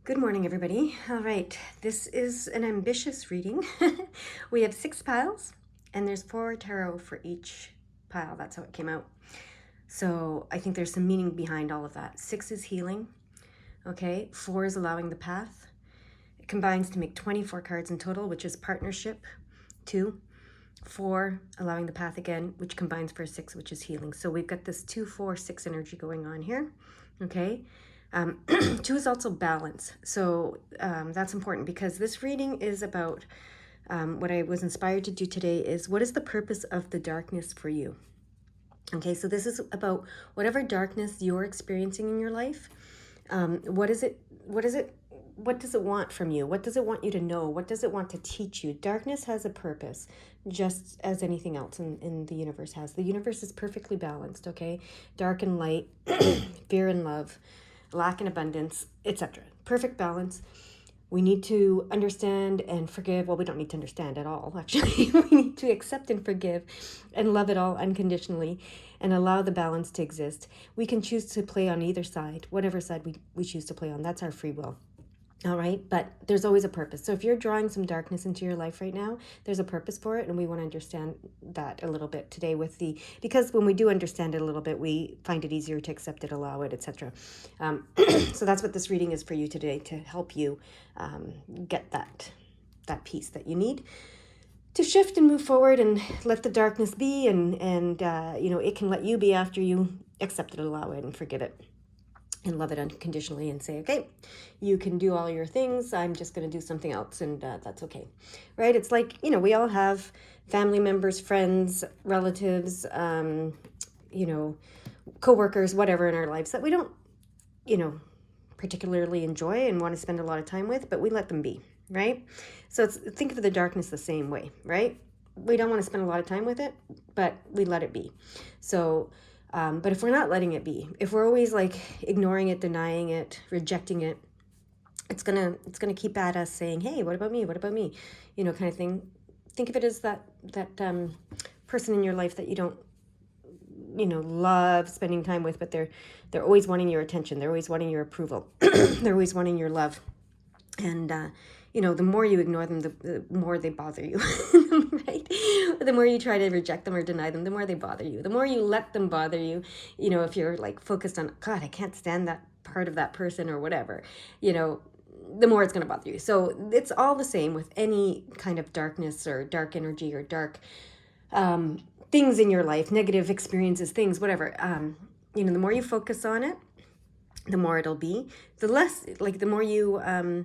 Good morning, everybody. All right, this is an ambitious reading. We have 6 piles, and there's 4 tarot for each pile. That's how it came out. So I think there's some meaning behind all of that. 6 is healing, okay? 4 is allowing the path. It combines to make 24 cards in total, which is partnership. 2, 4, allowing the path again, which combines for 6, which is healing. So we've got this 2, 4, 6 energy going on here, okay? 2 is also balance. So that's important because this reading is about what I was inspired to do today is what is the purpose of the darkness for you? Okay, so this is about whatever darkness you're experiencing in your life. What is it? What is it? What does it want from you? What does it want you to know? What does it want to teach you? Darkness has a purpose, just as anything else in the universe has. The universe is perfectly balanced, okay? Dark and light, fear and love, lack and abundance, etc. Perfect balance. We need to understand and forgive. Well, we don't need to understand at all, actually. We need to accept and forgive and love it all unconditionally and allow the balance to exist. We can choose to play on either side, whatever side we choose to play on. That's our free will. All right, but there's always a purpose. So if you're drawing some darkness into your life right now, there's a purpose for it, and we want to understand that a little bit today because when we do understand it a little bit, we find it easier to accept it, allow it, etc. So that's what this reading is for you today, to help you get that piece that you need to shift and move forward and let the darkness be, and it can let you be after you accept it, allow it, and forgive it. And love it unconditionally and say, okay, you can do all your things. I'm just going to do something else, and that's okay, right? It's like, we all have family members, friends, relatives, coworkers, whatever in our lives that we don't, particularly enjoy and want to spend a lot of time with, but we let them be, right? So think of the darkness the same way, right? We don't want to spend a lot of time with it, but we let it be. So but if we're not letting it be, if we're always like ignoring it, denying it, rejecting it, it's gonna keep at us saying, hey, what about me? What about me? Kind of thing. Think of it as that person in your life that you don't, love spending time with, but they're always wanting your attention. They're always wanting your approval. They're always wanting your love. And, the more you ignore them, the more they bother you, right? The more you try to reject them or deny them, the more they bother you. The more you let them bother you, if you're like focused on, God, I can't stand that part of that person or whatever, the more it's going to bother you. So it's all the same with any kind of darkness or dark energy or dark things in your life, negative experiences, things, whatever. The more you focus on it, the more it'll be. The more you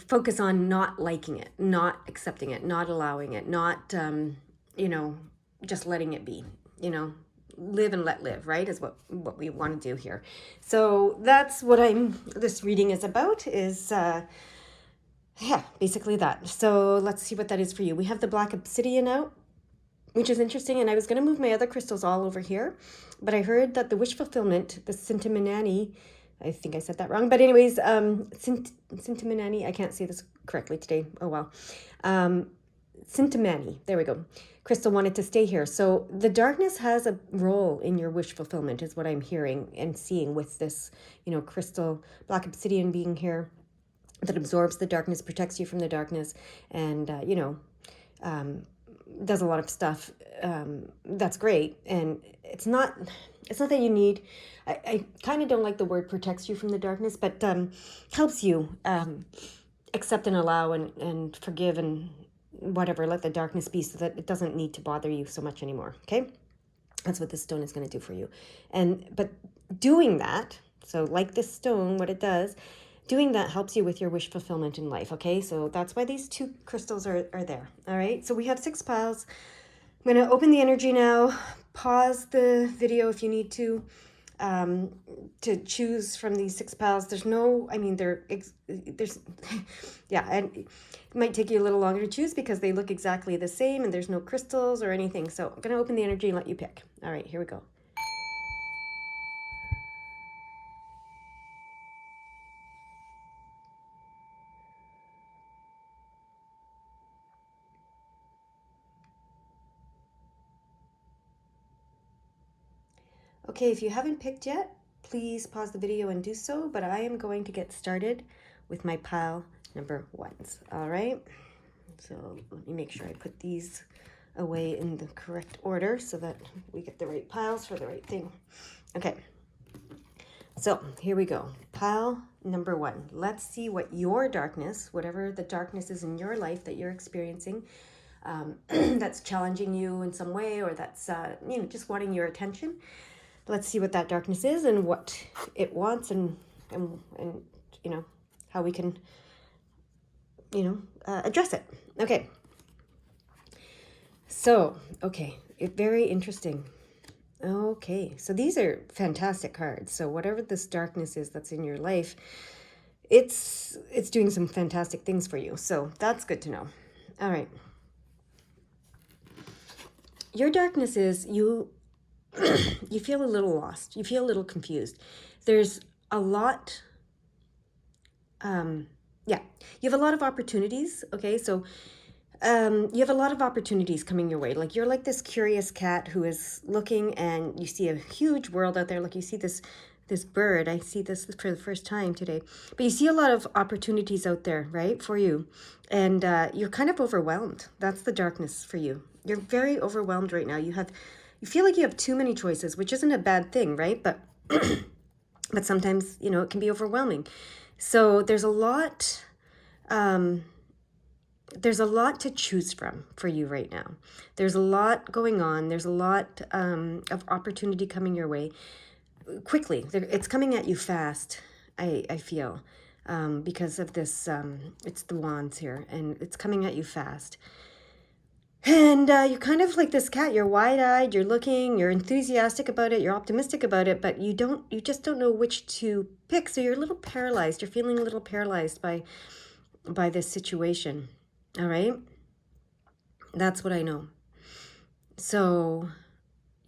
focus on not liking it, not accepting it, not allowing it, not just letting it be. Live and let live, right, is what we want to do here. So that's what this reading is about, is basically that. So let's see what that is for you. We have the black obsidian out, which is interesting. And I was going to move my other crystals all over here, but I heard that the wish fulfillment, the Sintimanani, I think I said that wrong, but anyways, Sintimanani, I can't say this correctly today. Oh, well. Sintimani, there we go. Crystal wanted to stay here. So the darkness has a role in your wish fulfillment, is what I'm hearing and seeing with this, crystal, black obsidian being here, that absorbs the darkness, protects you from the darkness, and, does a lot of stuff. That's great. And it's not that you need, I kind of don't like the word protects you from the darkness, but helps you accept and allow and forgive and whatever, let the darkness be, so that it doesn't need to bother you so much anymore. Okay, that's what this stone is going to do for you. But doing that, so like this stone, what it does, doing that helps you with your wish fulfillment in life. Okay, so that's why these 2 crystals are there. All right, so we have 6 piles. I'm going to open the energy now. Pause the video if you need to choose from these 6 piles. There's yeah, and it might take you a little longer to choose because they look exactly the same and there's no crystals or anything. So I'm going to open the energy and let you pick. All right, here we go. Okay, if you haven't picked yet, please pause the video and do so, but I am going to get started with my pile number ones. All right. So let me make sure I put these away in the correct order so that we get the right piles for the right thing. Okay. So here we go. Pile number one. Let's see what your darkness, whatever the darkness is in your life that you're experiencing, that's challenging you in some way, or that's just wanting your attention. Let's see what that darkness is and what it wants, and how we can address it. Okay. So very interesting. Okay, so these are fantastic cards. So whatever this darkness is that's in your life, it's doing some fantastic things for you. So that's good to know. All right. Your darkness is you feel a little lost. You feel a little confused. There's a lot. You have a lot of opportunities. Okay, so you have a lot of opportunities coming your way. Like you're like this curious cat who is looking, and you see a huge world out there. Like you see this bird. I see this for the first time today. But you see a lot of opportunities out there, right, for you. And you're kind of overwhelmed. That's the darkness for you. You're very overwhelmed right now. You feel like you have too many choices, which isn't a bad thing, right? But but sometimes, it can be overwhelming. So there's a lot to choose from for you right now. There's a lot going on. There's a lot of opportunity coming your way quickly. It's coming at you fast, I feel, because of this. It's the wands here, and it's coming at you fast. And you're kind of like this cat. You're wide-eyed, you're looking, you're enthusiastic about it, you're optimistic about it, but you just don't know which to pick. So you're a little paralyzed. You're feeling a little paralyzed by this situation. All right? That's what I know. So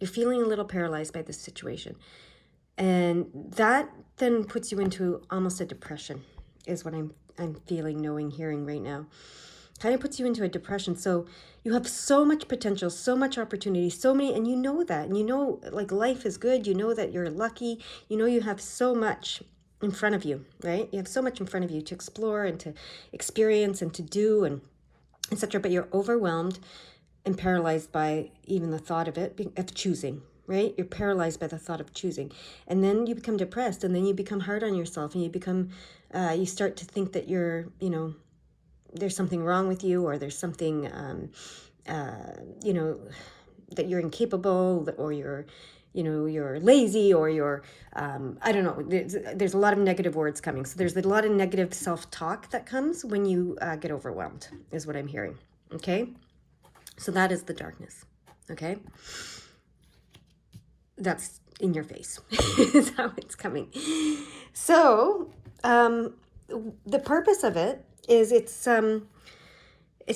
you're feeling a little paralyzed by this situation. And that then puts you into almost a depression, is what I'm feeling, knowing, hearing right now. Kind of puts you into a depression. So you have so much potential, so much opportunity, so many, and you know that. And you know, like, life is good. You know that you're lucky. You know you have so much in front of you, right? You have so much in front of you to explore and to experience and to do and etc. But you're overwhelmed and paralyzed by even the thought of choosing, right? You're paralyzed by the thought of choosing. And then you become depressed, and then you become hard on yourself, and you start to think that you're, there's something wrong with you, or there's something, that you're incapable, or you're lazy, or you're, I don't know. There's a lot of negative words coming. So there's a lot of negative self-talk that comes when you get overwhelmed, is what I'm hearing. Okay. So that is the darkness. Okay. That's in your face. Is how it's coming. So, the purpose of it is it's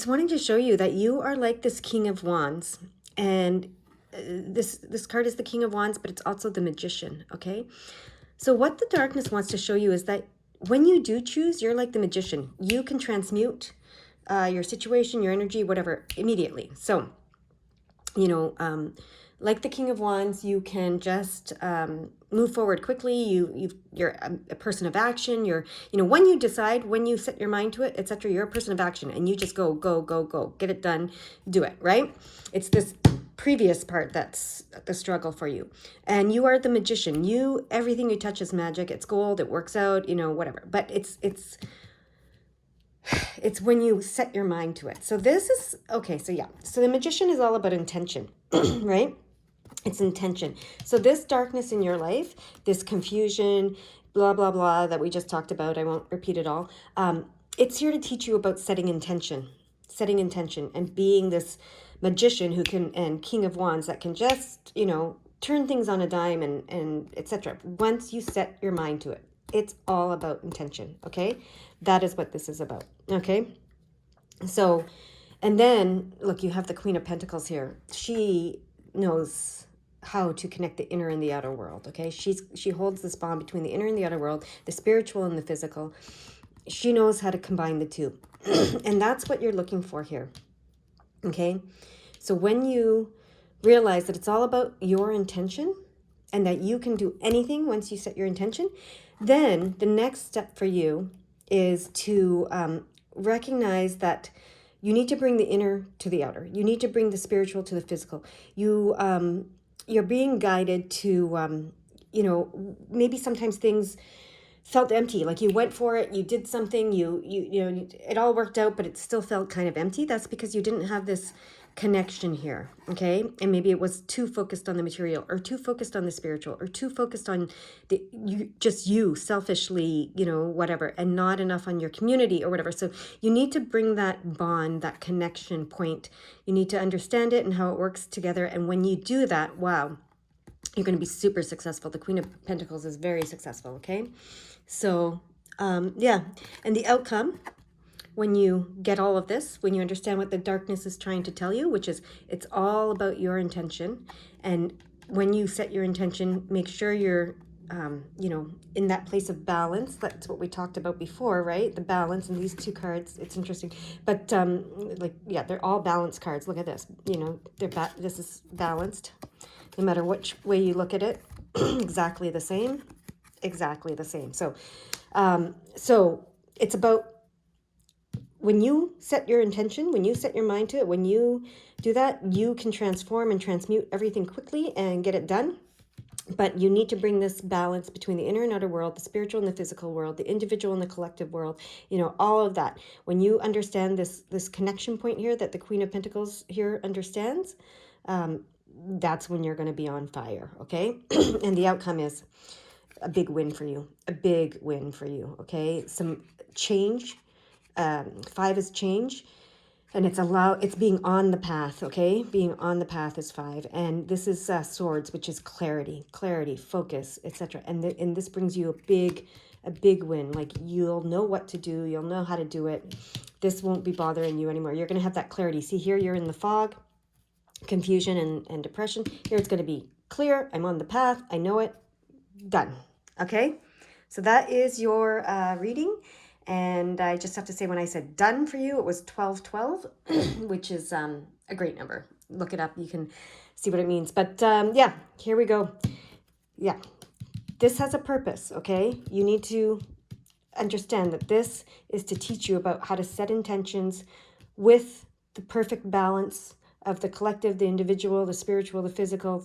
wanting to show you that you are like this King of Wands, and this card is the King of Wands, but it's also the Magician. Okay, so what the darkness wants to show you is that when you do choose, you're like the Magician. You can transmute your situation, your energy, whatever, immediately. So like the King of Wands, you can just move forward quickly. You're a person of action. When you decide, when you set your mind to it, etc., you're a person of action, and you just go, get it done, do it, right? It's this previous part that's the struggle for you. And you are the Magician. Everything you touch is magic. It's gold. It works out, whatever. But it's when you set your mind to it. So this is, okay, so yeah. So the Magician is all about intention, right? It's intention. So this darkness in your life, this confusion, blah, blah, blah, that we just talked about, I won't repeat it all. It's here to teach you about setting intention, and being this Magician who can, and King of Wands that can just, turn things on a dime and etc. Once you set your mind to it. It's all about intention, okay? That is what this is about, okay? So, and then, look, you have the Queen of Pentacles here. She knows how to connect the inner and the outer world, okay? She holds this bond between the inner and the outer world, the spiritual and the physical. She knows how to combine the two. And that's what you're looking for here, okay? So when you realize that it's all about your intention and that you can do anything once you set your intention, then the next step for you is to recognize that you need to bring the inner to the outer. You need to bring the spiritual to the physical. You're being guided to, maybe sometimes things felt empty, like you went for it, you did something, it all worked out, but it still felt kind of empty. That's because you didn't have this connection here, okay? And maybe it was too focused on the material, or too focused on the spiritual, or too focused on you selfishly, whatever, and not enough on your community or whatever. So you need to bring that bond, that connection point. You need to understand it and how it works together. And when you do that, wow, you're going to be super successful. The Queen of Pentacles is very successful, okay? So, yeah. And the outcome, when you get all of this, when you understand what the darkness is trying to tell you, which is it's all about your intention. And when you set your intention, make sure you're, in that place of balance. That's what we talked about before, right? The balance. And these two cards, it's interesting. But, they're all balanced cards. Look at this. This is balanced. No matter which way you look at it, exactly the same. So it's about when you set your intention, when you set your mind to it, when you do that, you can transform and transmute everything quickly and get it done. But you need to bring this balance between the inner and outer world, the spiritual and the physical world, the individual and the collective world, all of that. When you understand this connection point here that the Queen of Pentacles here understands, that's when you're going to be on fire, okay? And the outcome is a big win for you, okay? Some change. 5 is change, and it's being on the path, okay? Being on the path is 5, and this is swords, which is clarity, focus, etc. And this brings you a big win. Like, you'll know what to do, you'll know how to do it. This won't be bothering you anymore. You're going to have that clarity. See, here you're in the fog, confusion and depression. Here it's going to be clear. I'm on the path. I know it. Done. Okay? So that is your reading. And I just have to say, when I said done for you, it was 1212, which is a great number. Look it up. You can see what it means. But yeah, here we go. Yeah, this has a purpose, okay? You need to understand that this is to teach you about how to set intentions with the perfect balance of the collective, the individual, the spiritual, the physical,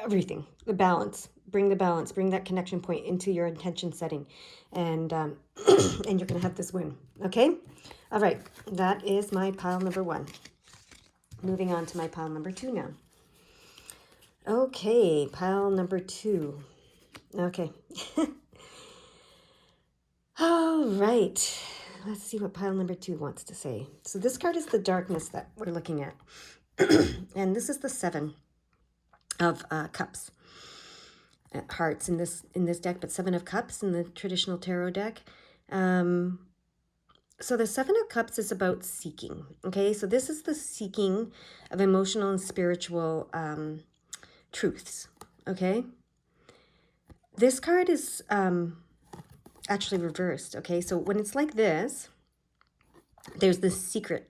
everything, the balance. Bring that connection point into your intention setting, and and you're going to have this win, okay? All right, that is my pile number 1. Moving on to my pile number 2 now. Okay, pile number 2. Okay. All right. Let's see what pile number 2 wants to say. So this card is the darkness that we're looking at. And this is the 7 of cups. Hearts in this deck, but 7 of cups in the traditional tarot deck. So the 7 of cups is about seeking. Okay, so this is the seeking of emotional and spiritual truths. Okay, this card is actually reversed. Okay, so when it's like this, there's this secret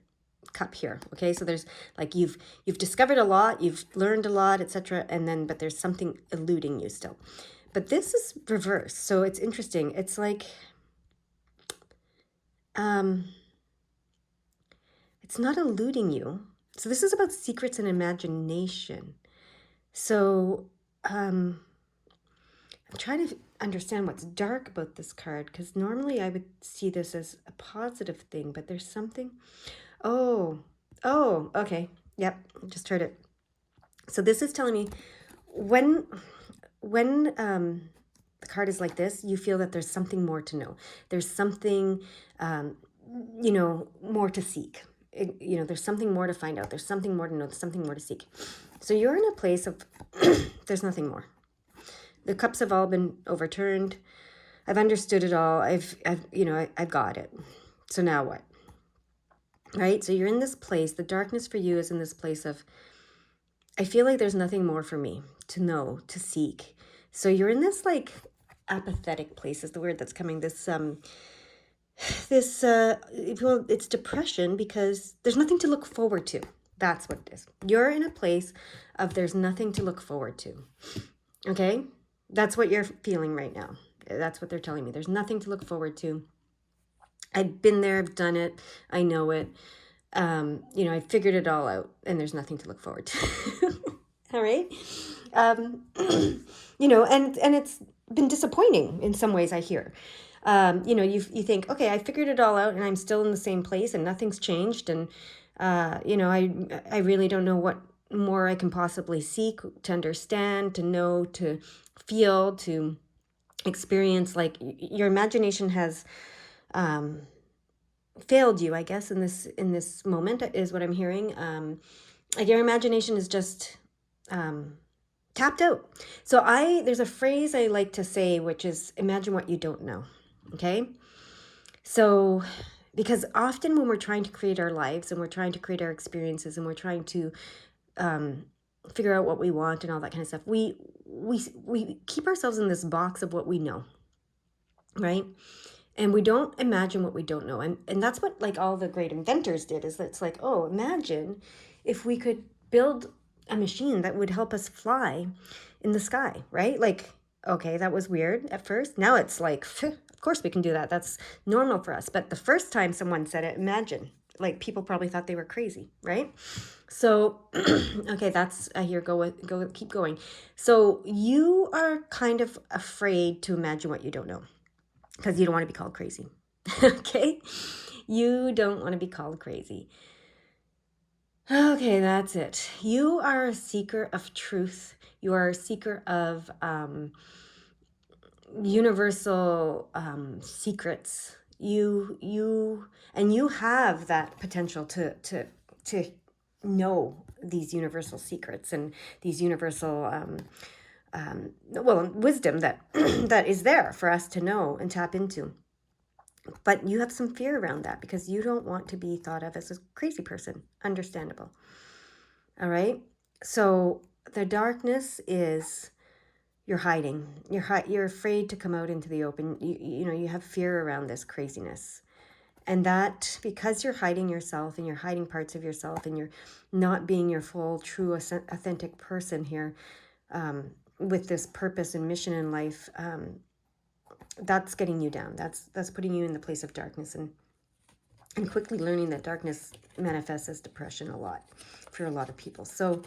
cup here. Okay, so there's like you've discovered a lot, you've learned a lot, etc., and then but there's something eluding you still. But this is reversed, so it's interesting. It's like it's not eluding you. So this is about secrets and imagination. So I'm trying to understand what's dark about this card, because normally I would see this as a positive thing, but there's something. Oh, okay. Yep, just heard it. So this is telling me when the card is like this, you feel that there's something more to know. There's something, more to seek. There's something more to find out. There's something more to know. There's something more to seek. So you're in a place of there's nothing more. The cups have all been overturned. I've understood it all. I've got it. So now what? Right? So you're in this place. The darkness for you is in this place of, I feel like there's nothing more for me to know, to seek. So you're in this like apathetic place is the word that's coming. It's depression because there's nothing to look forward to. That's what it is. You're in a place of there's nothing to look forward to. Okay? That's what you're feeling right now. That's what they're telling me. There's nothing to look forward to. I've been there, I've done it, I know it. I figured it all out, and there's nothing to look forward to. All right. Um, and it's been disappointing in some ways, I hear. You think, okay, I figured it all out and I'm still in the same place and nothing's changed. And, I really don't know what more I can possibly seek to understand, to know, to feel, to experience. Like your imagination has failed you, I guess, in this moment is what I'm hearing. Like your imagination is just tapped out. So there's a phrase I like to say, which is imagine what you don't know. Okay. So, because often when we're trying to create our lives and we're trying to create our experiences and we're trying to figure out what we want and all that kind of stuff, we keep ourselves in this box of what we know, right? And we don't imagine what we don't know. And that's what like all the great inventors did, is it's like, oh, imagine if we could build a machine that would help us fly in the sky, right? Like, okay, that was weird at first. Now it's like, of course we can do that. That's normal for us. But the first time someone said it, imagine, like people probably thought they were crazy, right? So, okay, that's here. Keep going. So you are kind of afraid to imagine what you don't know because you don't want to be called crazy. Okay, you don't want to be called crazy. Okay, that's it. You are a seeker of truth. You are a seeker of universal secrets. You have that potential to know these universal secrets and these universal wisdom that that is there for us to know and tap into. But you have some fear around that because you don't want to be thought of as a crazy person. Understandable. All right. So the darkness is you're hiding. You're afraid to come out into the open. You have fear around this craziness. And that because you're hiding yourself and you're hiding parts of yourself and you're not being your full, true, authentic person here with this purpose and mission in life, that's getting you down. That's putting you in the place of darkness and quickly learning that darkness manifests as depression a lot for a lot of people. So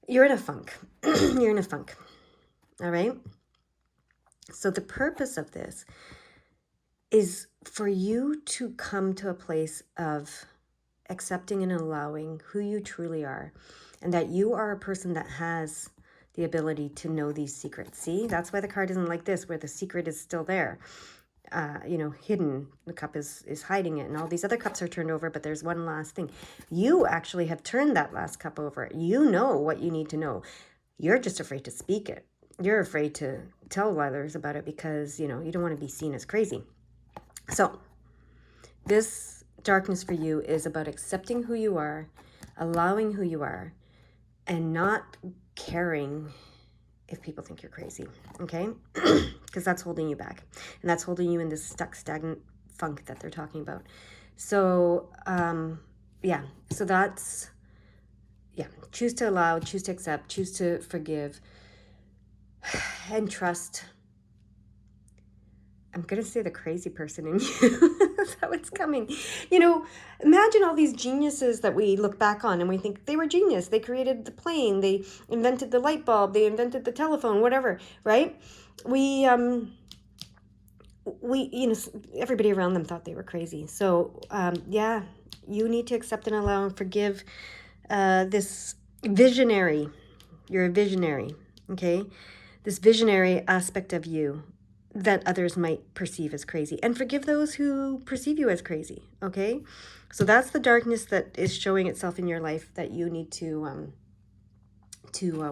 you're in a funk. You're in a funk. All right. So the purpose of this is for you to come to a place of accepting and allowing who you truly are, and that you are a person that has the ability to know these secrets. See, that's why the card isn't like this, where the secret is still there, hidden. The cup is hiding it, and all these other cups are turned over, but there's one last thing. You actually have turned that last cup over. You know what you need to know. You're just afraid to speak it. You're afraid to tell others about it because, you don't want to be seen as crazy. So this darkness for you is about accepting who you are, allowing who you are, and not caring if people think you're crazy, okay? Because that's holding you back. And that's holding you in this stuck, stagnant funk that they're talking about. So, so that's, choose to allow, choose to accept, choose to forgive, and trust. I'm going to say the crazy person in you. That's how it's coming. Imagine all these geniuses that we look back on and we think they were genius. They created the plane. They invented the light bulb. They invented the telephone, whatever, right? We everybody around them thought they were crazy. So, you need to accept and allow and forgive this visionary. You're a visionary, okay? This visionary aspect of you that others might perceive as crazy, and forgive those who perceive you as crazy. Okay, so that's the darkness that is showing itself in your life that you need to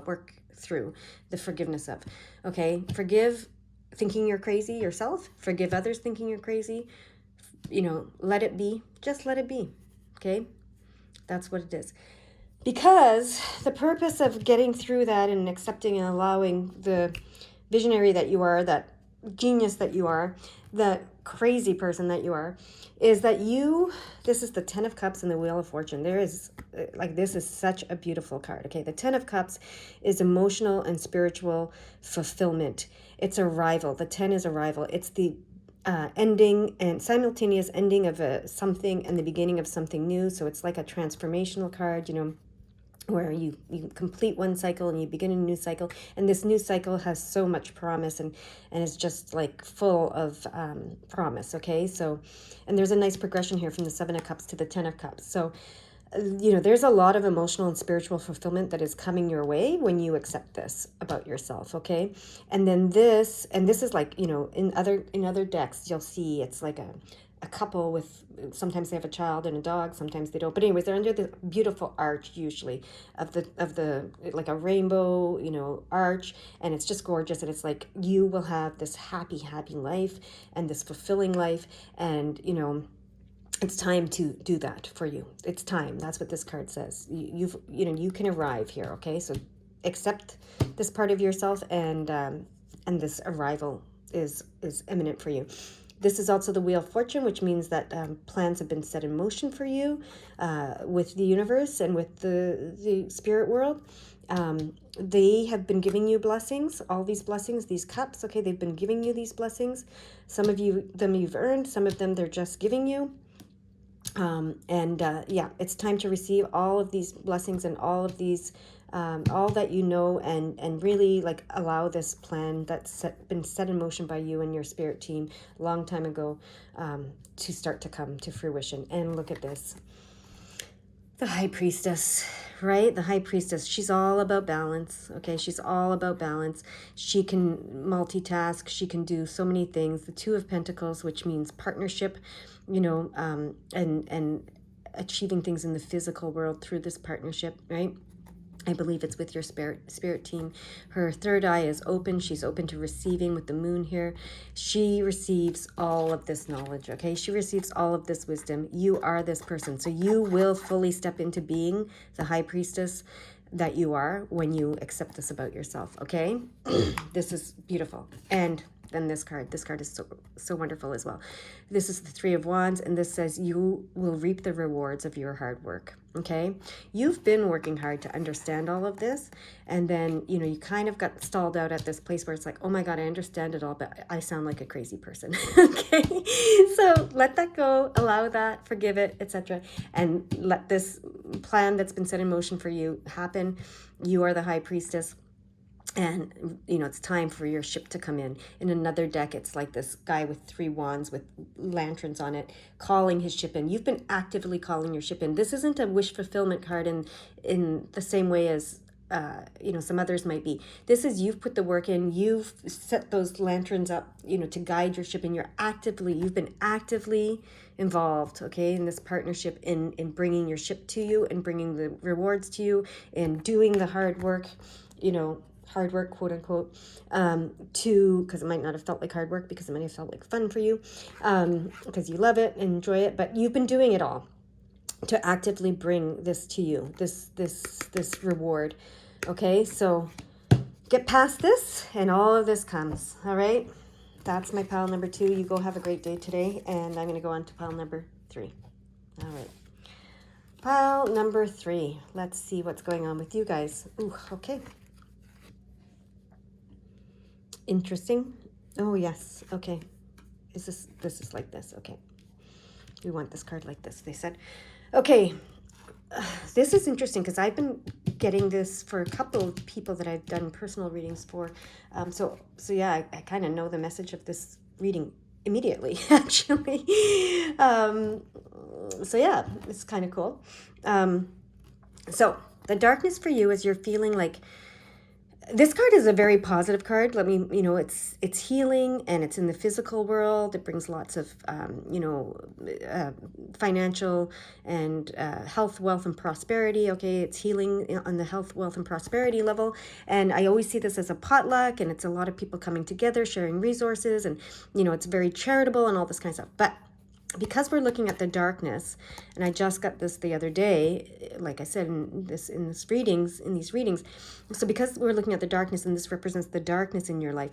work through the forgiveness of. Okay, forgive thinking you're crazy yourself. Forgive others thinking you're crazy. Let it be. Just let it be. Okay, that's what it is. Because the purpose of getting through that and accepting and allowing the visionary that you are, that genius that you are, the crazy person that you are, is that this is the Ten of Cups and the Wheel of Fortune. There is, this is such a beautiful card. Okay, the Ten of Cups is emotional and spiritual fulfillment. It's arrival. The 10 is arrival. It's the ending and simultaneous ending of something and the beginning of something new. So it's like a transformational card, where you complete one cycle and you begin a new cycle, and this new cycle has so much promise and is just like full of promise. Okay, so, and there's a nice progression here from the Seven of Cups to the Ten of Cups. So there's a lot of emotional and spiritual fulfillment that is coming your way when you accept this about yourself. Okay, and then this is like, in other decks you'll see it's like a couple with, sometimes they have a child and a dog, sometimes they don't, but anyways, they're under the beautiful arch, usually of the like a rainbow, arch, and it's just gorgeous, and it's like you will have this happy life and this fulfilling life, and it's time to do that for you. It's time. That's what this card says. You can arrive here. Okay, so accept this part of yourself, and this arrival is imminent for you. This is also the Wheel of Fortune, which means that plans have been set in motion for you with the universe and with the spirit world. They have been giving you blessings, all these blessings, these cups. Okay, they've been giving you these blessings. Some of them you've earned. Some of them they're just giving you. It's time to receive all of these blessings and all of these, all that and really like allow this plan that's been set in motion by you and your spirit team a long time ago to start to come to fruition. And look at this. The High Priestess, right? The High Priestess, she's all about balance, okay? She's all about balance. She can multitask. She can do so many things. The Two of Pentacles, which means partnership, and achieving things in the physical world through this partnership, right? I believe it's with your spirit team. Her third eye is open. She's open to receiving with the moon here. She receives all of this knowledge, okay? She receives all of this wisdom. You are this person. So you will fully step into being the High Priestess that you are when you accept this about yourself, okay? This is beautiful. And then this card is so wonderful as well. This is the Three of Wands, and this says you will reap the rewards of your hard work. Okay, you've been working hard to understand all of this, and then you kind of got stalled out at this place where it's like, oh my god, I understand it all, but I sound like a crazy person. Okay, so let that go, allow that, forgive it, etc., and let this plan that's been set in motion for you happen. You are the High Priestess. And, it's time for your ship to come in. In another deck, it's like this guy with 3 wands with lanterns on it, calling his ship in. You've been actively calling your ship in. This isn't a wish fulfillment card in the same way as, some others might be. This is you've put the work in. You've set those lanterns up, to guide your ship. And you've been actively involved, okay, in this partnership in bringing your ship to you and bringing the rewards to you and doing the hard work, hard work, quote unquote, because it might not have felt like hard work, because it might have felt like fun for you, because you love it and enjoy it, but you've been doing it all to actively bring this to you, this reward. Okay, so get past this and all of this comes. All right, that's my pile number 2. You go have a great day today, and I'm going to go on to pile number 3. All right, pile number 3. Let's see what's going on with you guys. Ooh, okay. Interesting. Oh yes. Okay. This is like this. Okay. We want this card like this, they said. Okay. This is interesting because I've been getting this for a couple of people that I've done personal readings for. So yeah, I kind of know the message of this reading immediately, actually. So yeah, it's kind of cool. So the darkness for you is you're feeling like, this card is a very positive card. It's healing, and it's in the physical world. It brings lots of, financial and health, wealth, and prosperity. Okay, it's healing on the health, wealth, and prosperity level. And I always see this as a potluck, and it's a lot of people coming together, sharing resources, and, it's very charitable and all this kind of stuff. But because we're looking at the darkness, and I just got this the other day, like I said in these readings, so because we're looking at the darkness, and this represents the darkness in your life,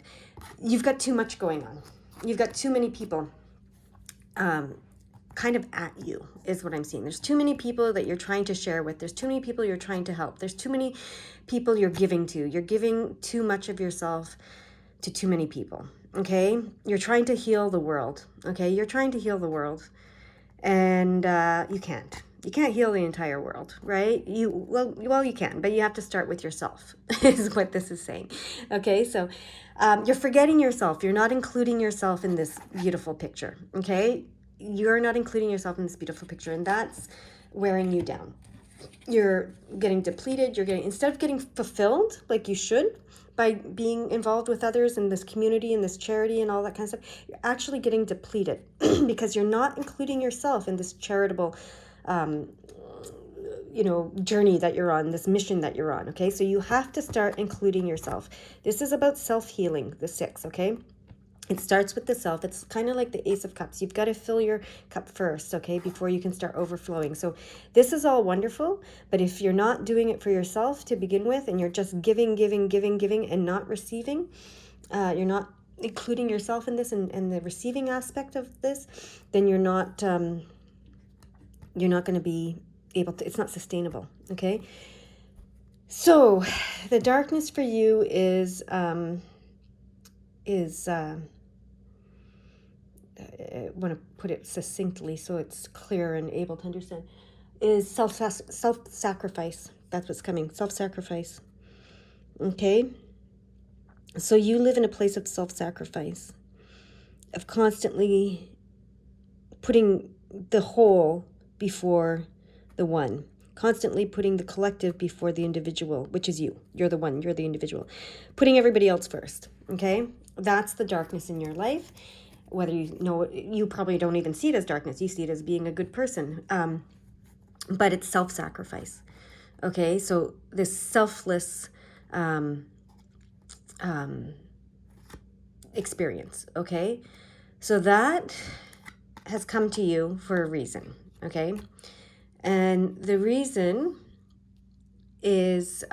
you've got too much going on. You've got too many people kind of at you, is what I'm seeing. There's too many people that you're trying to share with. There's too many people you're trying to help. There's too many people you're giving to. You're giving too much of yourself to too many people. Okay, you're trying to heal the world. Okay, you're trying to heal the world, and you can't. You can't heal the entire world, right? Well, you can, but you have to start with yourself. Is what this is saying. Okay, so you're forgetting yourself. You're not including yourself in this beautiful picture. Okay, you're not including yourself in this beautiful picture, and that's wearing you down. You're getting depleted. You're getting, instead of getting fulfilled like you should by being involved with others in this community and this charity and all that kind of stuff, you're actually getting depleted because you're not including yourself in this charitable journey that you're on, this mission that you're on. Okay, so you have to start including yourself. This is about self-healing, the 6. Okay, it starts with the self. It's kind of like the Ace of Cups. You've got to fill your cup first, okay, before you can start overflowing. So this is all wonderful, but if you're not doing it for yourself to begin with, and you're just giving, and not receiving, you're not including yourself in this and the receiving aspect of this, then you're not going to be able to, it's not sustainable, okay? So the darkness for you is I want to put it succinctly so it's clear and able to understand, is self-sacrifice. That's what's coming, self-sacrifice. Okay? So you live in a place of self-sacrifice, of constantly putting the whole before the one, constantly putting the collective before the individual, which is you. You're the one, you're the individual. Putting everybody else first, okay? That's the darkness in your life. Whether you know it, you probably don't even see it as darkness. You see it as being a good person. But it's self-sacrifice. Okay, so this selfless experience. Okay, so that has come to you for a reason. Okay, and the reason is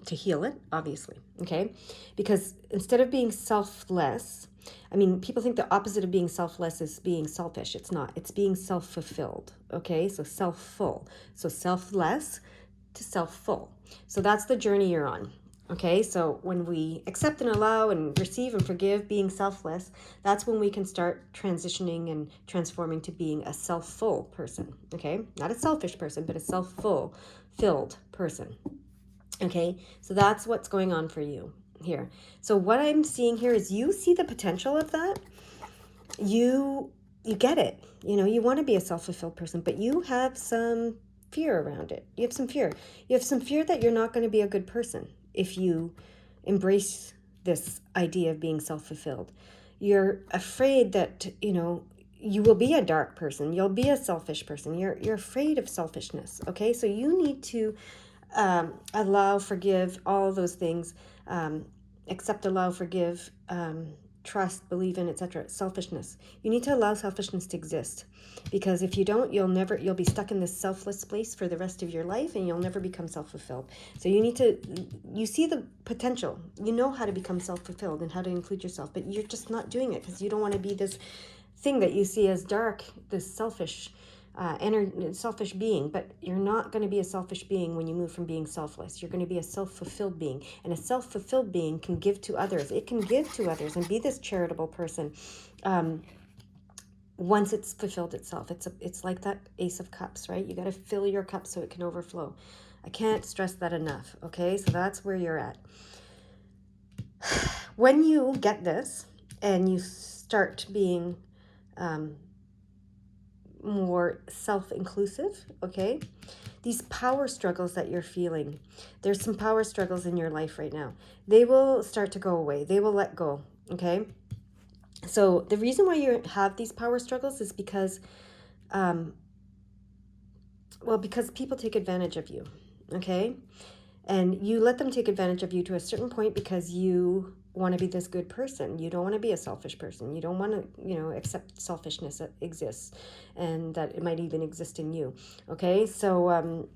to heal it, obviously, okay? Because instead of being selfless, I mean, people think the opposite of being selfless is being selfish. It's not. It's being self-fulfilled, okay? So self-full. So selfless to self-full. So that's the journey you're on, okay? So when we accept and allow and receive and forgive being selfless, that's when we can start transitioning and transforming to being a self-full person, okay? Not a selfish person, but a self-filled person. Okay, so that's what's going on for you here. So what I'm seeing here is you see the potential of that. You get it. You know, you want to be a self-fulfilled person, but you have some fear around it. You have some fear. You have some fear that you're not going to be a good person if you embrace this idea of being self-fulfilled. You're afraid that, you will be a dark person. You'll be a selfish person. You're afraid of selfishness. Okay, so you need to allow, forgive, all those things, accept, allow, forgive, trust, believe in, etc. Selfishness. You need to allow selfishness to exist, because if you don't, you'll be stuck in this selfless place for the rest of your life, and you'll never become self-fulfilled. So you see the potential. You know how to become self-fulfilled and how to include yourself, but you're just not doing it because you don't want to be this thing that you see as dark, this selfish selfish being. But you're not going to be a selfish being when you move from being selfless. You're going to be a self-fulfilled being, and a self-fulfilled being can give to others. It can give to others and be this charitable person once it's fulfilled itself. It's like that Ace of Cups, right? You got to fill your cup so it can overflow. I can't stress that enough. Okay, so that's where you're at. When you get this and you start being more self-inclusive, okay, these power struggles that you're feeling, there's some power struggles in your life right now. They will start to go away. They will let go, okay? So the reason why you have these power struggles is because, because people take advantage of you, okay? And you let them take advantage of you to a certain point because you want to be this good person. You don't want to be a selfish person. You don't want to, accept selfishness that exists and that it might even exist in you. Okay, so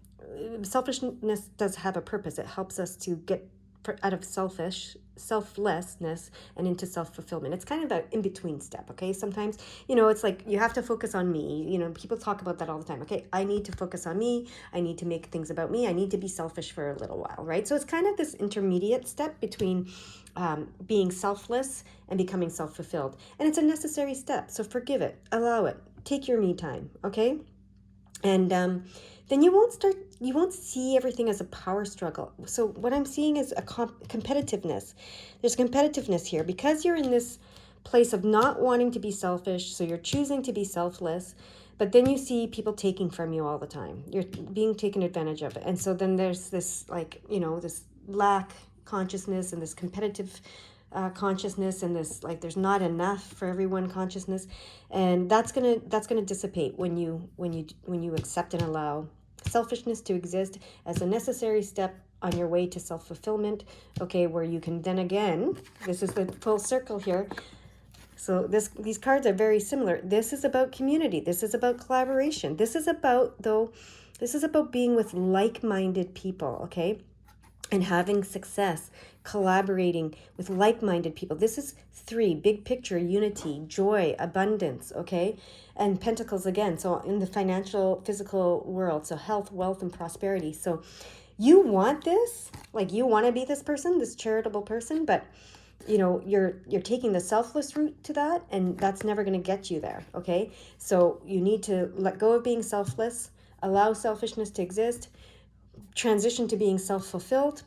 selfishness does have a purpose. It helps us to get out of selflessness and into self-fulfillment. It's kind of an in-between step. Okay, sometimes it's like you have to focus on me. People talk about that all the time. Okay, I need to focus on me. I need to make things about me. I need to be selfish for a little while, right? So it's kind of this intermediate step between being selfless and becoming self-fulfilled, and it's a necessary step. So forgive it, allow it, take your me time. Okay, and then you won't see everything as a power struggle. So what I'm seeing is a competitiveness. There's competitiveness here because you're in this place of not wanting to be selfish, so you're choosing to be selfless, but then you see people taking from you all the time. You're being taken advantage of. And so then there's this this lack consciousness and this competitive consciousness, and this like there's not enough for everyone consciousness, and that's gonna dissipate when you accept and allow selfishness to exist as a necessary step on your way to self-fulfillment. Okay, where you can then again, this is the full circle here. So these cards are very similar. This is about community. This is about collaboration. This is about being with like-minded people. Okay, and having success, collaborating with like-minded people. This is 3, big picture, unity, joy, abundance, okay? And pentacles again, so in the financial, physical world, so health, wealth, and prosperity. So you want this, like you want to be this person, this charitable person, but you're taking the selfless route to that, and that's never going to get you there, okay? So you need to let go of being selfless, allow selfishness to exist, transition to being self-fulfilled,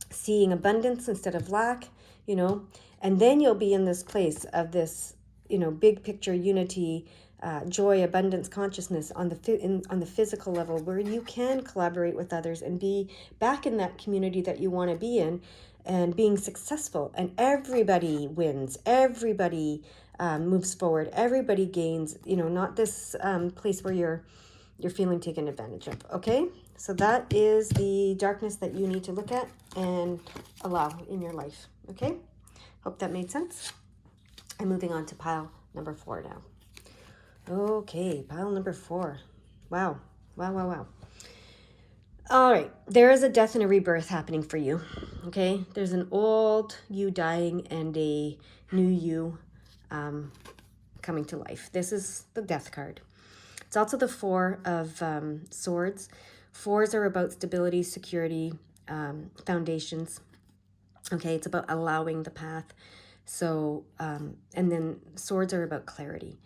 seeing abundance instead of lack, and then you'll be in this place of this, big picture unity, joy, abundance, consciousness on the physical level, where you can collaborate with others and be back in that community that you want to be in, and being successful, and everybody wins, everybody moves forward, everybody gains, not this place where you're feeling taken advantage of. Okay, so that is the darkness that you need to look at and allow in your life. Okay, hope that made sense. I'm moving on to pile number 4 now. Okay, pile number 4. Wow. All right, there is a death and a rebirth happening for you. Okay, there's an old you dying and a new you coming to life. This is the death card. It's also the 4 of swords. 4s are about stability, security, foundations. Okay, it's about allowing the path. So, and then swords are about clarity.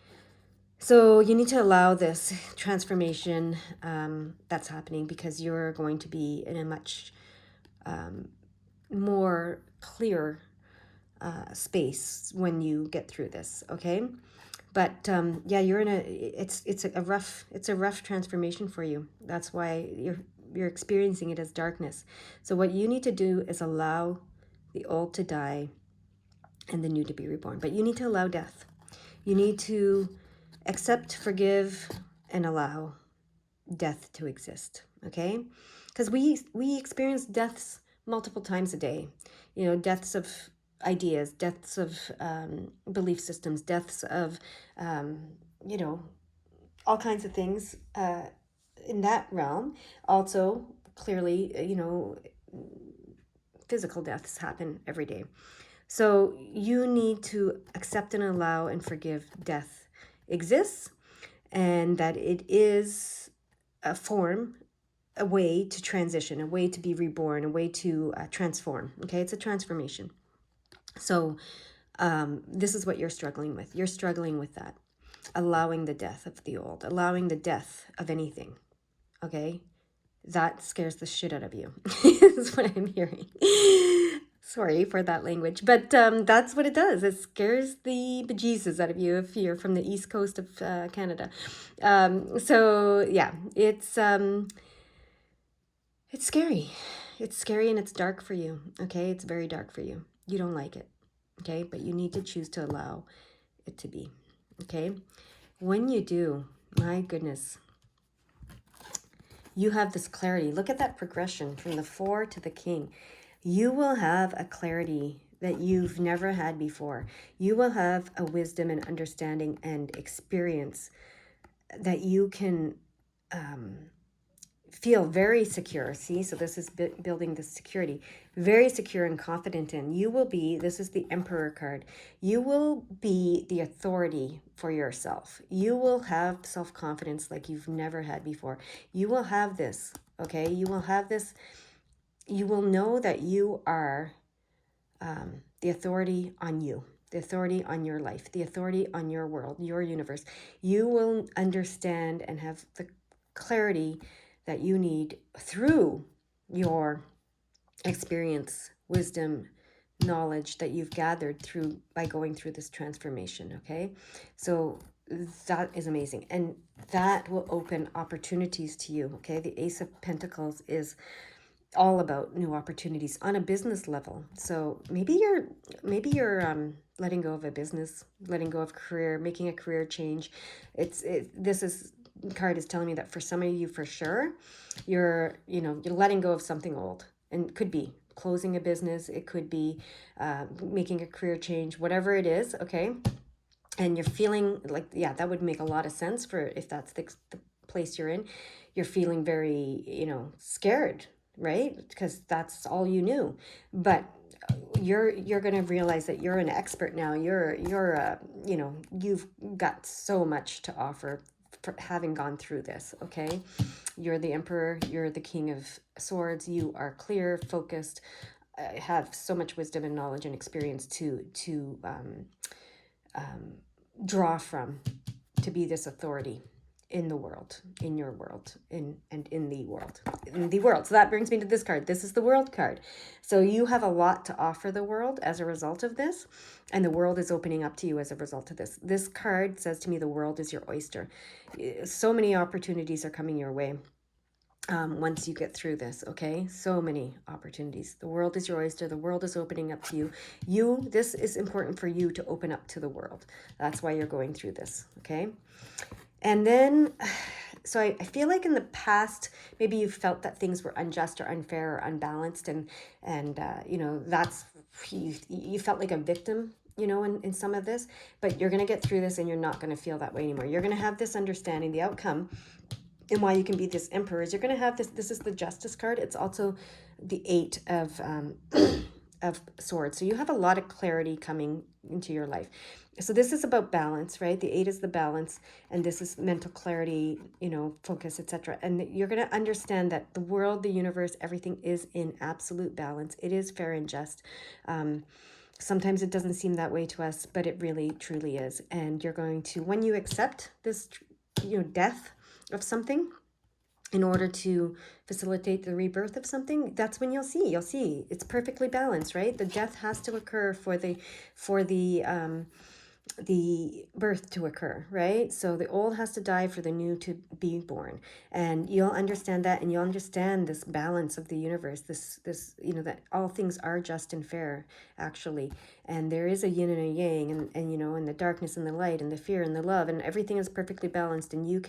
So you need to allow this transformation that's happening, because you're going to be in a much more clear space when you get through this. Okay. But you're in it's a rough transformation for you. That's why you're experiencing it as darkness. So what you need to do is allow the old to die and the new to be reborn. But you need to allow death. You need to accept, forgive, and allow death to exist. Okay? Because we experience deaths multiple times a day. Deaths of ideas, deaths of belief systems, deaths of all kinds of things in that realm. Also, clearly, physical deaths happen every day. So you need to accept and allow and forgive death exists, and that it is a form, a way to transition, a way to be reborn, a way to transform. Okay, it's a transformation. So this is what you're struggling with. You're struggling with that. Allowing the death of the old, allowing the death of anything. Okay? That scares the shit out of you. Is what I'm hearing. Sorry for that language, but that's what it does. It scares the bejesus out of you if you're from the east coast of Canada. So yeah, it's scary. It's scary and it's dark for you. Okay, it's very dark for you. You don't like it. Okay, but you need to choose to allow it to be. Okay, when you do, my goodness, you have this clarity. Look at that progression from the 4 to the king. You will have a clarity that you've never had before. You will have a wisdom and understanding and experience that you can feel very secure. See, so this is building this security, very secure and confident in. You will be, this is the Emperor card. You will be the authority for yourself. You will have self-confidence like you've never had before. You will have this, okay? You will have this. You will know that you are the authority on you, the authority on your life, the authority on your world, your universe. You will understand and have the clarity that you need through your experience, wisdom, knowledge that you've gathered through by going through this transformation. Okay, so that is amazing, and that will open opportunities to you. Okay, the Ace of Pentacles is all about new opportunities on a business level. So maybe you're letting go of a business, letting go of career, making a career change. This card is telling me that for some of you, for sure, you're letting go of something old, and it could be closing a business, it could be making a career change, whatever it is. Okay, and you're feeling like, yeah, that would make a lot of sense for if that's the place you're in. You're feeling very scared, right? Because that's all you knew. But you're going to realize that you're an expert now. You've got so much to offer for having gone through this. Okay, you're the Emperor, you're the King of Swords. You are clear, focused, have so much wisdom and knowledge and experience to draw from, to be this authority in the world, in your world, in the world. So that brings me to this card. This is the World card. So you have a lot to offer the world as a result of this, and the world is opening up to you as a result of this. This card says to me, the world is your oyster. So many opportunities are coming your way. Once you get through this, okay? So many opportunities. The world is your oyster. The world is opening up to you. This is important for you to open up to the world. That's why you're going through this, okay? And then, so I feel like in the past, maybe you felt that things were unjust or unfair or unbalanced, and that's, you felt like a victim, in some of this, but you're going to get through this and you're not going to feel that way anymore. You're going to have this understanding, the outcome, and why you can be this Emperor is you're going to have this is the Justice card. It's also the Eight of Swords. So you have a lot of clarity coming into your life. So this is about balance, right? The Eight is the balance, and this is mental clarity, focus, etc. And you're going to understand that the world, the universe, everything is in absolute balance. It is fair and just. Sometimes it doesn't seem that way to us, but it really, truly is. And you're going to, when you accept this, death of something in order to facilitate the rebirth of something, that's when you'll see it's perfectly balanced, right? The death has to occur for the birth to occur, right? So the old has to die for the new to be born, and you'll understand that, and you'll understand this balance of the universe, this that all things are just and fair, actually, and there is a yin and a yang, and the darkness and the light, and the fear and the love, and everything is perfectly balanced, and you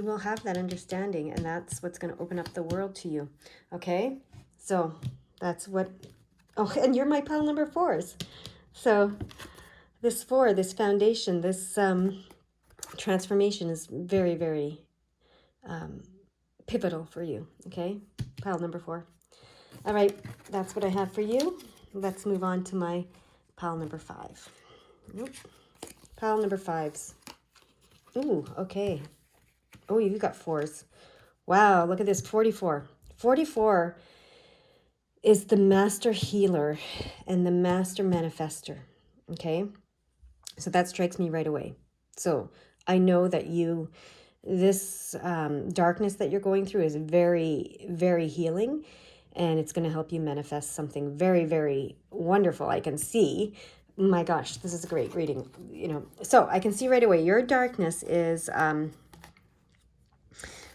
will have that understanding, and that's what's going to open up the world to you. Okay, so that's what. Oh, and you're my pile number 4s. So this foundation, this transformation is very, very pivotal for you. Okay, pile number 4. All right, that's what I have for you. Let's move on to my pile number 5. Nope. Pile number 5s. Ooh, okay. Oh, you've got 4s. Wow, look at this, 44. 44 is the master healer and the master manifester. Okay, so that strikes me right away. So I know that this darkness that you're going through is very, very healing, and it's going to help you manifest something very, very wonderful. I can see, my gosh, this is a great reading, So I can see right away your darkness is,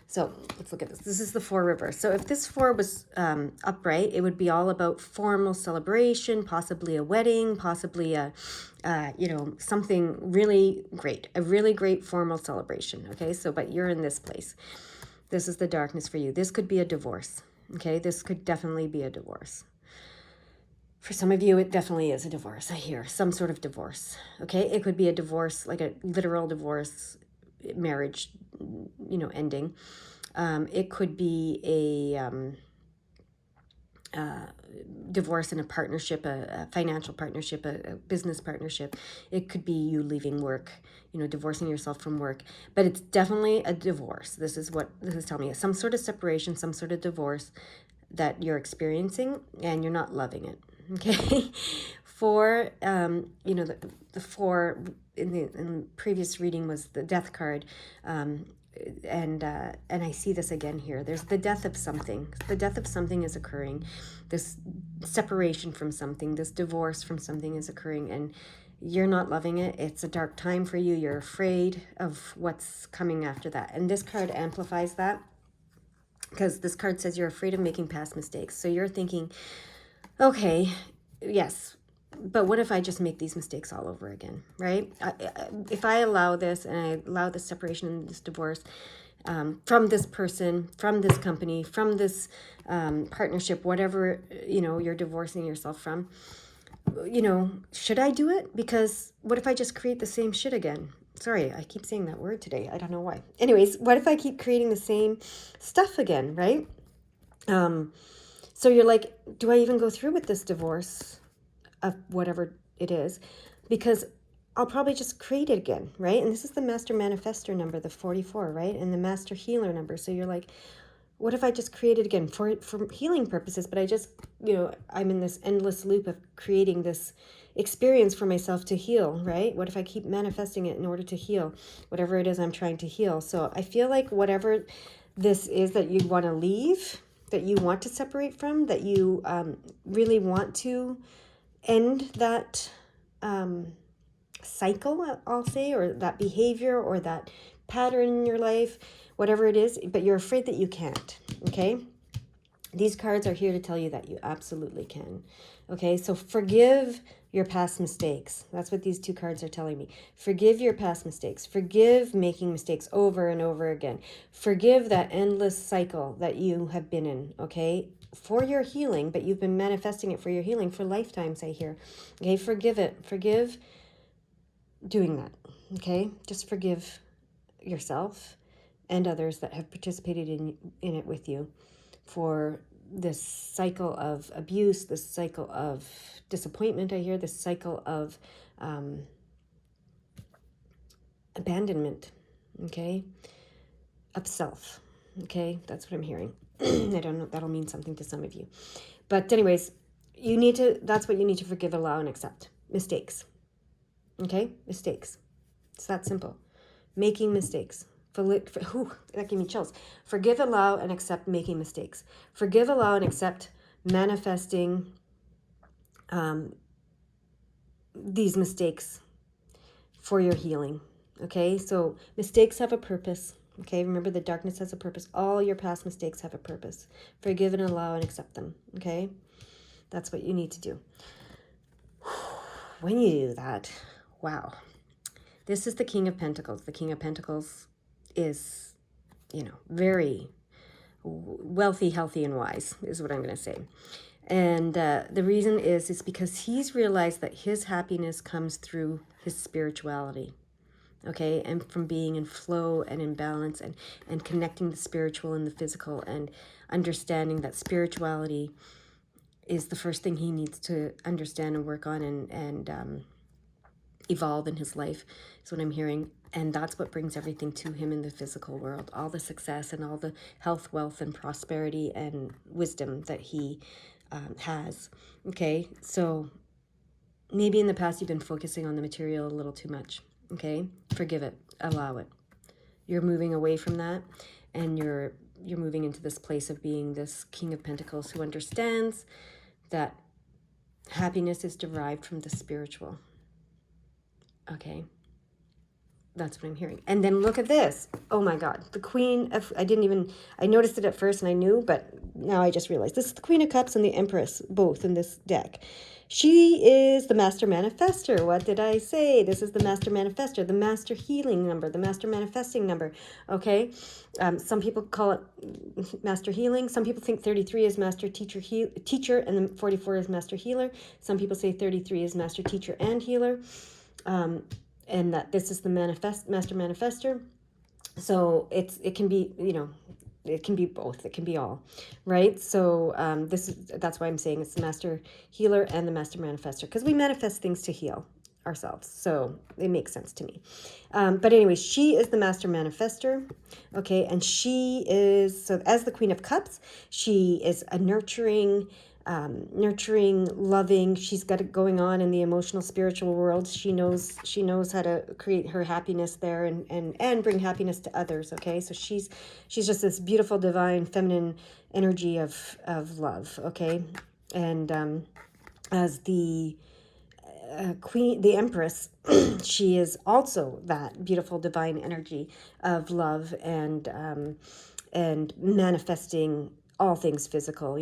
so let's look at this. This is the 4 reverse. So if this 4 was upright, it would be all about formal celebration, possibly a wedding, possibly a, something really great, a really great formal celebration. Okay, so, but you're in this place. This is the darkness for you. This could be a divorce. Okay, this could definitely be a divorce. For some of you, it definitely is a divorce. I hear some sort of divorce. Okay, it could be a divorce, like a literal divorce, marriage, ending. It could be a divorce in a partnership, a financial partnership, a business partnership. It could be you leaving work, divorcing yourself from work. But it's definitely a divorce. This is what this is telling me. Some sort of separation, some sort of divorce that you're experiencing, and you're not loving it. Okay. For the four in the previous reading was the death card. And I see this again here. There's the death of something. The death of something is occurring. This separation from something, this divorce from something is occurring, and you're not loving it. It's a dark time for you. You're afraid of what's coming after that. And this card amplifies that, because this card says you're afraid of making past mistakes. So you're thinking, okay, yes, but what if I just make these mistakes all over again, right? If I allow this, and I allow this separation and this divorce from this person, from this company, from this partnership, whatever, you're divorcing yourself from, should I do it? Because what if I just create the same shit again? Sorry, I keep saying that word today. I don't know why. Anyways, what if I keep creating the same stuff again, right? So you're like, do I even go through with this divorce of whatever it is? Because I'll probably just create it again, right? And this is the Master Manifestor number, the 44, right? And the Master Healer number. So you're like, what if I just create it again for healing purposes? But I just, I'm in this endless loop of creating this experience for myself to heal, right? What if I keep manifesting it in order to heal whatever it is I'm trying to heal? So I feel like whatever this is that you want to leave, that you want to separate from, that you really want to end that cycle, I'll say, or that behavior or that pattern in your life, whatever it is, but you're afraid that you can't, okay? These cards are here to tell you that you absolutely can, okay? So forgive your past mistakes. That's what these two cards are telling me. Forgive your past mistakes. Forgive making mistakes over and over again. Forgive that endless cycle that you have been in, okay? For your healing, but you've been manifesting it for your healing for lifetimes, I hear. Okay, forgive it. Forgive doing that, okay? Just forgive yourself and others that have participated in it with you for this cycle of abuse, this cycle of disappointment, I hear, this cycle of abandonment, okay, of self, okay? That's what I'm hearing. I don't know, that'll mean something to some of you. But anyways, that's what you need to forgive, allow, and accept. Mistakes, okay? Mistakes. It's that simple. Making mistakes. That gave me chills. Forgive, allow, and accept making mistakes. Forgive, allow, and accept manifesting these mistakes for your healing. Okay, so mistakes have a purpose. Okay, remember the darkness has a purpose. All your past mistakes have a purpose. Forgive and allow and accept them. Okay, that's what you need to do. When you do that, wow. This is the King of Pentacles. The King of Pentacles is, very wealthy, healthy, and wise, is what I'm going to say. And the reason is because he's realized that his happiness comes through his spirituality, okay? And from being in flow and in balance and connecting the spiritual and the physical and understanding that spirituality is the first thing he needs to understand and work on and evolve in his life, is what I'm hearing. And that's what brings everything to him in the physical world, all the success and all the health, wealth, and prosperity and wisdom that he has. Okay, so maybe in the past you've been focusing on the material a little too much. Okay, forgive it, allow it. You're moving away from that, and you're moving into this place of being this King of Pentacles who understands that happiness is derived from the spiritual. Okay, That's what I'm hearing. And then look at this. Oh my God. The Queen of, I noticed it at first and I knew, but now I just realized this is the Queen of Cups and the Empress, both in this deck. She is the Master Manifester. What did I say? This is the Master Manifester, the Master Healing number, the Master Manifesting number. Okay. Some people call it Master Healing. Some people think 33 is Master Teacher, and then 44 is Master Healer. Some people say 33 is Master Teacher and Healer. And that this is the Master Manifester. So it can be, it can be both. It can be all, right? So that's why I'm saying it's the Master Healer and the Master Manifester, because we manifest things to heal ourselves. So it makes sense to me. But anyway, she is the Master Manifester. Okay. And she is, so as the Queen of Cups, she is a nurturing, loving. She's got it going on in the emotional, spiritual world. She knows how to create her happiness there and bring happiness to others. Okay. So she's just this beautiful, divine, feminine energy of love. Okay. And, as the Queen, the Empress, she is also that beautiful, divine energy of love and manifesting all things physical,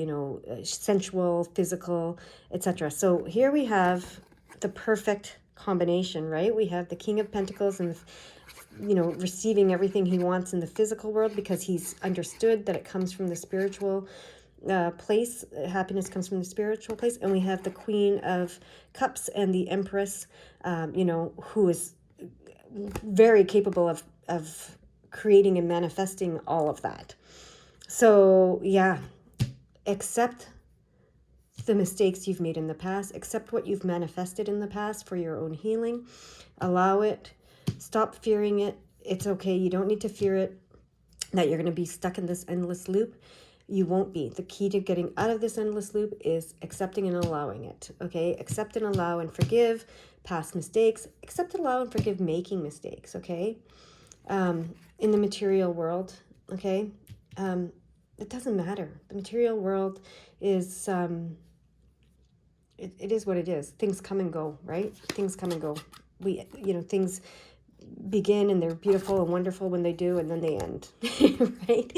sensual, physical, etc. So here we have the perfect combination, right? We have the King of Pentacles and, receiving everything he wants in the physical world because he's understood that it comes from the spiritual place. Happiness comes from the spiritual place. And we have the Queen of Cups and the Empress, who is very capable of creating and manifesting all of that. So, yeah, accept the mistakes you've made in the past. Accept what you've manifested in the past for your own healing. Allow it. Stop fearing it. It's okay. You don't need to fear it, that you're going to be stuck in this endless loop. You won't be. The key to getting out of this endless loop is accepting and allowing it. Okay? Accept and allow and forgive past mistakes. Accept, allow, and forgive making mistakes. Okay? In the material world. Okay? It doesn't matter. The material world is, it is what it is. Things come and go, right? Things come and go. Things begin and they're beautiful and wonderful when they do, and then they end, right?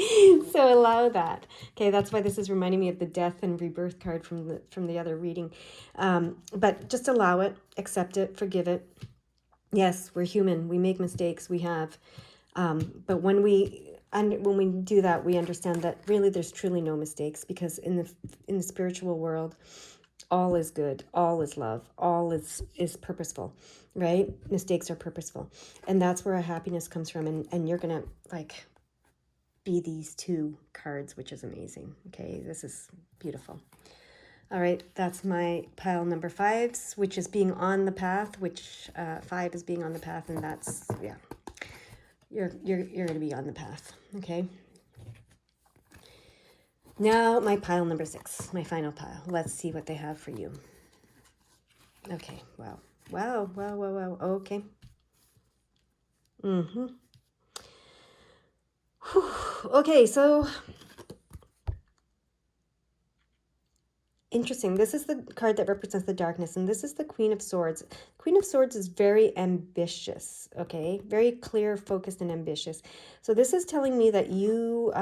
So allow that. Okay, that's why this is reminding me of the death and rebirth card from the other reading. But just allow it, accept it, forgive it. Yes, we're human. We make mistakes. We have. But when we do that, we understand that really there's truly no mistakes, because in the spiritual world, all is good, all is love, all is purposeful, right? Mistakes are purposeful. And that's where our happiness comes from. And you're going to be these two cards, which is amazing. Okay, this is beautiful. All right, that's my pile number 5, which is being on the path, which 5 is being on the path. And that's, yeah, you're going to be on the path. Okay. Now my pile number 6, my final pile. Let's see what they have for you. Okay, wow. Okay. Okay, so interesting. This is the card that represents the darkness, and this is the Queen of Swords. Queen of Swords is very ambitious, okay? Very clear, focused, and ambitious. So this is telling me that you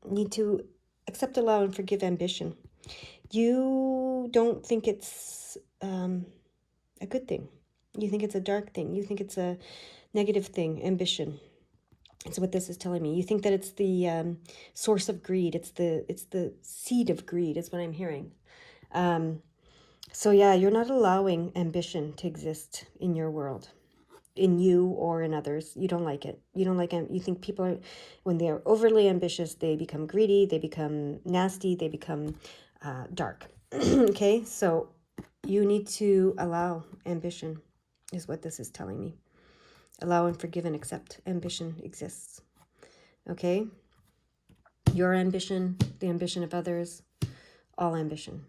need to accept, allow, and forgive ambition. You don't think it's a good thing. You think it's a dark thing. You think it's a negative thing, ambition. It's what this is telling me. You think that it's the source of greed. It's the seed of greed is what I'm hearing. So yeah, you're not allowing ambition to exist in your world, in you or in others. You don't like it. You don't like it. You think people are, when they are overly ambitious, they become greedy, they become nasty, they become dark. Okay, so you need to allow ambition, is what this is telling me. Allow and forgive and accept ambition exists. Okay? Your ambition, the ambition of others, all ambition.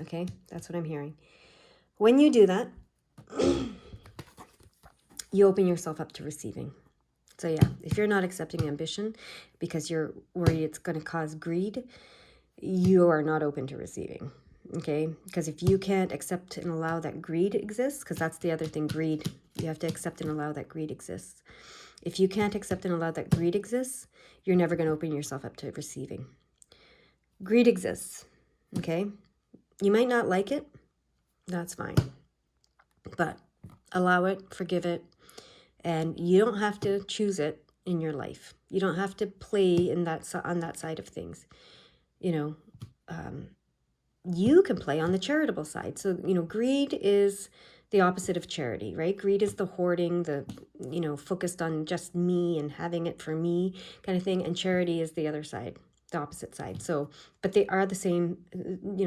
Okay? That's what I'm hearing. When you do that, you open yourself up to receiving. So yeah, if you're not accepting ambition because you're worried it's going to cause greed, you are not open to receiving. Okay, because if you can't accept and allow that greed exists, because that's the other thing, greed, you have to accept and allow that greed exists. If you can't accept and allow that greed exists, you're never going to open yourself up to receiving. Greed exists, okay? You might not like it, that's fine. But allow it, forgive it, and you don't have to choose it in your life. You don't have to play in that on that side of things. You know, you can play on the charitable side. So, greed is the opposite of charity, right? Greed is the hoarding, the, focused on just me and having it for me kind of thing. And charity is the other side, the opposite side. So, but they are the same,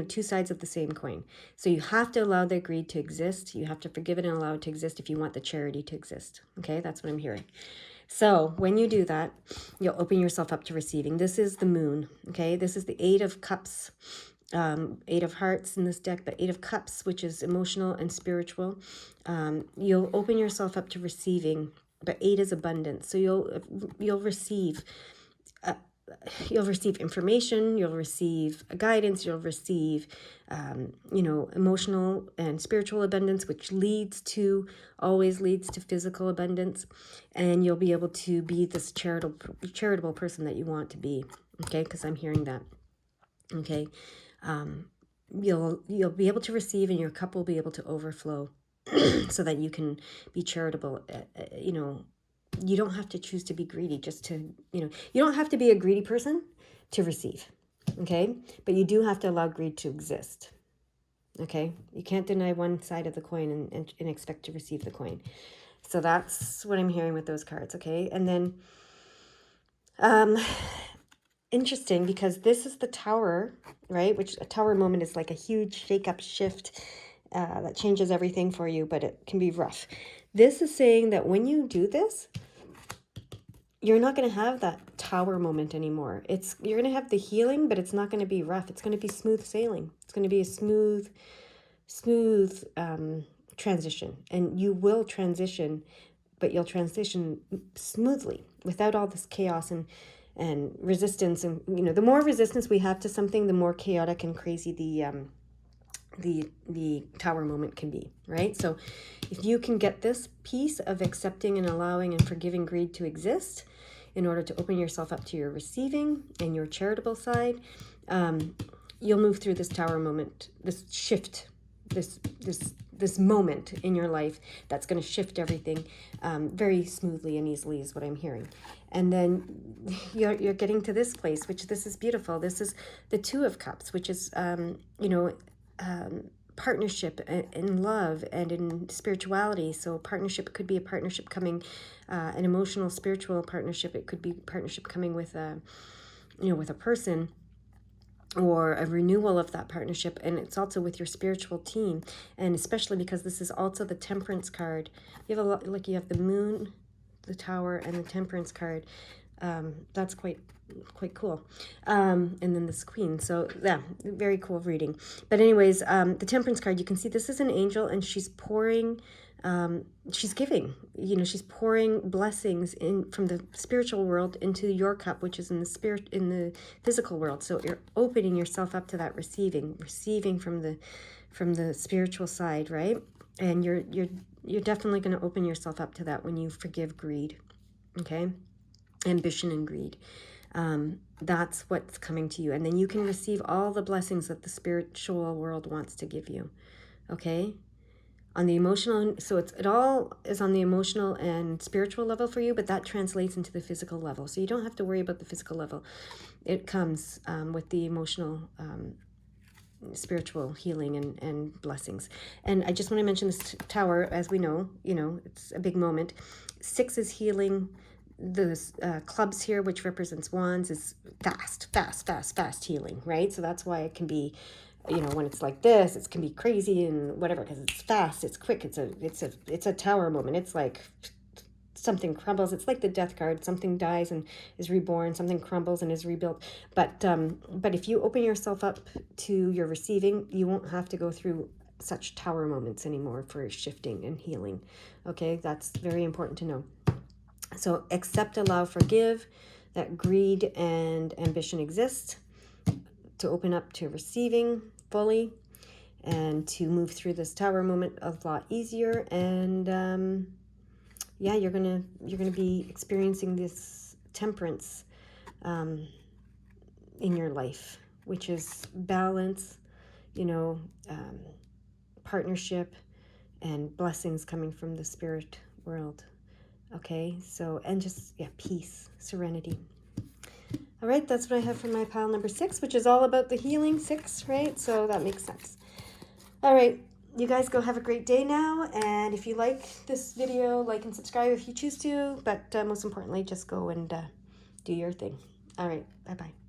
two sides of the same coin. So you have to allow the greed to exist. You have to forgive it and allow it to exist if you want the charity to exist. Okay, that's what I'm hearing. So when you do that, you'll open yourself up to receiving. This is the moon, okay? This is the 8 of Cups, 8 of Hearts in this deck, but 8 of Cups, which is emotional and spiritual. You'll open yourself up to receiving, but 8 is abundance. So you'll receive information, you'll receive guidance, you'll receive, emotional and spiritual abundance, which always leads to physical abundance. And you'll be able to be this charitable person that you want to be. Okay, because I'm hearing that. Okay, you'll be able to receive, and your cup will be able to overflow, so that you can be charitable. You don't have to choose to be greedy just to, you don't have to be a greedy person to receive, okay? But you do have to allow greed to exist, okay? You can't deny one side of the coin and expect to receive the coin. So that's what I'm hearing with those cards, okay? And then, interesting, because this is the Tower, right? Which a Tower moment is like a huge shake-up shift that changes everything for you, but it can be rough. This is saying that when you do this, you're not going to have that Tower moment anymore. You're going to have the healing, but it's not going to be rough. It's going to be smooth sailing. It's going to be a smooth transition. And you will transition, but you'll transition smoothly without all this chaos and resistance. And, the more resistance we have to something, the more chaotic and crazy the Tower moment can be, right? So if you can get this piece of accepting and allowing and forgiving greed to exist in order to open yourself up to your receiving and your charitable side, you'll move through this Tower moment, this shift, this moment in your life that's going to shift everything very smoothly and easily is what I'm hearing. And then you're getting to this place, which this is beautiful. This is the 2 of Cups, which is, partnership in love and in spirituality. So partnership could be a partnership coming, an emotional, spiritual partnership. It could be partnership coming with with a person, or a renewal of that partnership. And it's also with your spiritual team. And especially because this is also the Temperance card. You have you have the Moon, the Tower, and the Temperance card. That's quite cool. And then this Queen. So yeah, very cool reading. But anyways, the Temperance card, you can see this is an angel, and she's pouring, she's giving, she's pouring blessings from the spiritual world into your cup, which is in the physical world. So you're opening yourself up to that receiving from the spiritual side, right? And you're definitely going to open yourself up to that when you forgive greed, okay? Ambition and greed. That's what's coming to you. And then you can receive all the blessings that the spiritual world wants to give you, okay? On the emotional, so it all is on the emotional and spiritual level for you, but that translates into the physical level. So you don't have to worry about the physical level. It comes with the emotional, spiritual healing and blessings. And I just want to mention this Tower, as we know, it's a big moment. 6 is healing. The clubs here, which represents wands, is fast healing, right? So that's why it can be, when it's like this, it can be crazy and whatever, because it's fast, it's quick, it's a Tower moment. It's like something crumbles. It's like the Death card. Something dies and is reborn. Something crumbles and is rebuilt. But if you open yourself up to your receiving, you won't have to go through such Tower moments anymore for shifting and healing. Okay, that's very important to know. So accept, allow, forgive that greed and ambition exist, to open up to receiving fully. and to move through this Tower moment a lot easier. And yeah, you're gonna be experiencing this temperance in your life, which is balance, you know, partnership, and blessings coming from the spirit world. Okay, so, and just, yeah, peace, serenity. All right, that's what I have for my pile number 6, which is all about the healing 6, right? So that makes sense. All right, you guys go have a great day now. And if you like this video, like and subscribe if you choose to. But most importantly, just go and do your thing. All right, bye-bye.